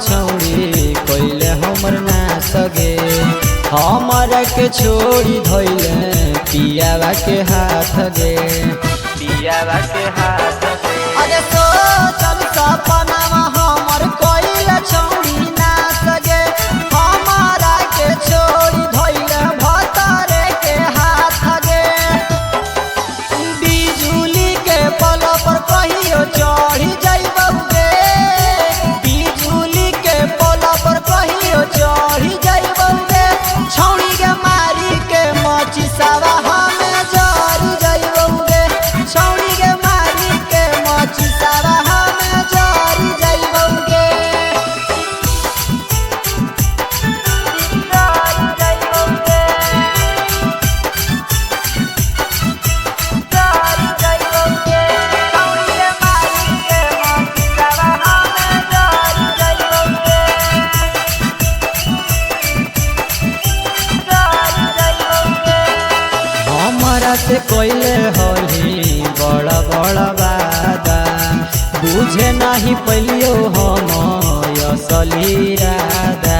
छौड़ी कोइले हमर ना सगे हमरा के छोड़ी धोइले पियावा के हाथ गे पियावा के हाथ गे। अरे सोचल सपनावा हमर कोइले छौड़ी ना सगे हमरा के छोड़ी धोइले भतरे के हाथ गे। बिजुली के पल पर कहियो चढ़ी जाइबौ गे बिजुली के पल पर कहियो चढ़ी जाइबौ गे छौड़ी के मारी के मची सावा हमें जरी जाइबौ गे छौड़ी के मारी के मची सावा हमें जरी जाइबौ गे जरी जाइबौ गे जरी जाइबौ गे छौड़ी के मारी के मची सावा हमें जरी जाइबौ गे हमरा से कोइले होली बड़ा बड़ा वादा बुझे नहीं पलियो हम असली राधा।